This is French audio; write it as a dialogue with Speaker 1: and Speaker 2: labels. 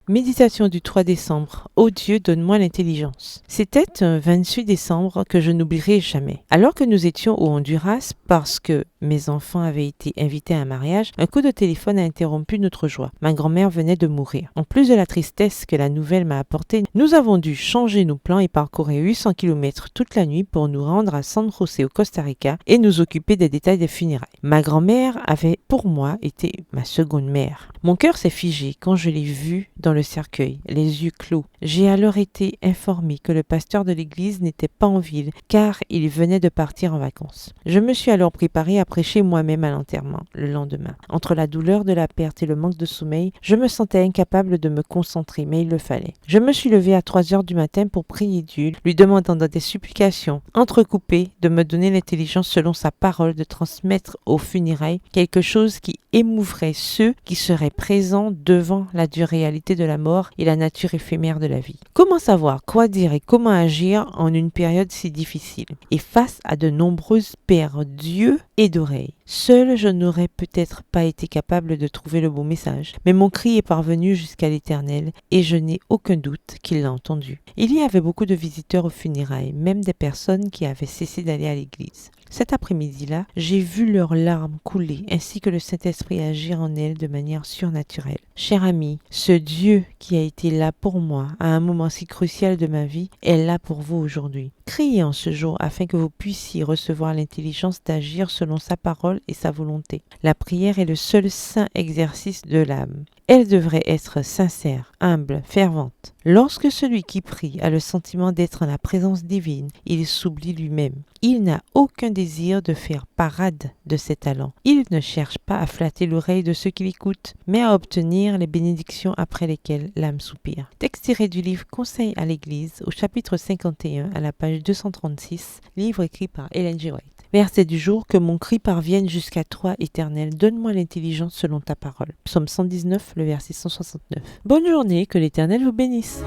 Speaker 1: Méditation du 3 décembre. Ô Dieu, donne-moi l'intelligence. C'était un 28 décembre que je n'oublierai jamais. Alors que nous étions au Honduras, parce que mes enfants avaient été invités à un mariage, un coup de téléphone a interrompu notre joie. Ma grand-mère venait de mourir. En plus de la tristesse que la nouvelle m'a apportée, nous avons dû changer nos plans et parcourir 800 km toute la nuit pour nous rendre à San José au Costa Rica et nous occuper des détails des funérailles. Ma grand-mère avait pour moi été ma seconde mère. Mon cœur s'est figé quand je l'ai vue dans le cercueil, les yeux clos. J'ai alors été informée que le pasteur de l'église n'était pas en ville car il venait de partir en vacances. Je me suis alors préparée à prêcher moi-même à l'enterrement le lendemain. Entre la douleur de la perte et le manque de sommeil, je me sentais incapable de me concentrer, mais il le fallait. Je me suis levée à 3 heures du matin pour prier Dieu, lui demandant dans des supplications entrecoupées de me donner l'intelligence selon sa parole de transmettre aux funérailles quelque chose qui émouverait ceux qui seraient présents devant la dure réalité de la mort et la nature éphémère de la vie. Comment savoir quoi dire et comment agir en une période si difficile et face à de nombreuses paires d'yeux et d'oreilles? Seul, je n'aurais peut-être pas été capable de trouver le bon message, mais mon cri est parvenu jusqu'à l'Éternel et je n'ai aucun doute qu'il l'a entendu. Il y avait beaucoup de visiteurs aux funérailles, même des personnes qui avaient cessé d'aller à l'église. Cet après-midi-là, j'ai vu leurs larmes couler ainsi que le Saint-Esprit agir en elles de manière surnaturelle. Cher ami, ce Dieu qui a été là pour moi à un moment si crucial de ma vie est là pour vous aujourd'hui. Criez en ce jour afin que vous puissiez recevoir l'intelligence d'agir selon sa parole et sa volonté. La prière est le seul saint exercice de l'âme. Elle devrait être sincère, humble, fervente. Lorsque celui qui prie a le sentiment d'être en la présence divine, il s'oublie lui-même. Il n'a aucun désir de faire parade de ses talents. Il ne cherche pas à flatter l'oreille de ceux qui l'écoutent, mais à obtenir les bénédictions après lesquelles l'âme soupire. Texte tiré du livre Conseil à l'Église, au chapitre 51, à la page 236, livre écrit par Ellen G. White. Verset du jour, que mon cri parvienne jusqu'à toi, Éternel, donne-moi l'intelligence selon ta parole. Psaume 119, le verset 169. Bonne journée, que l'Éternel vous bénisse.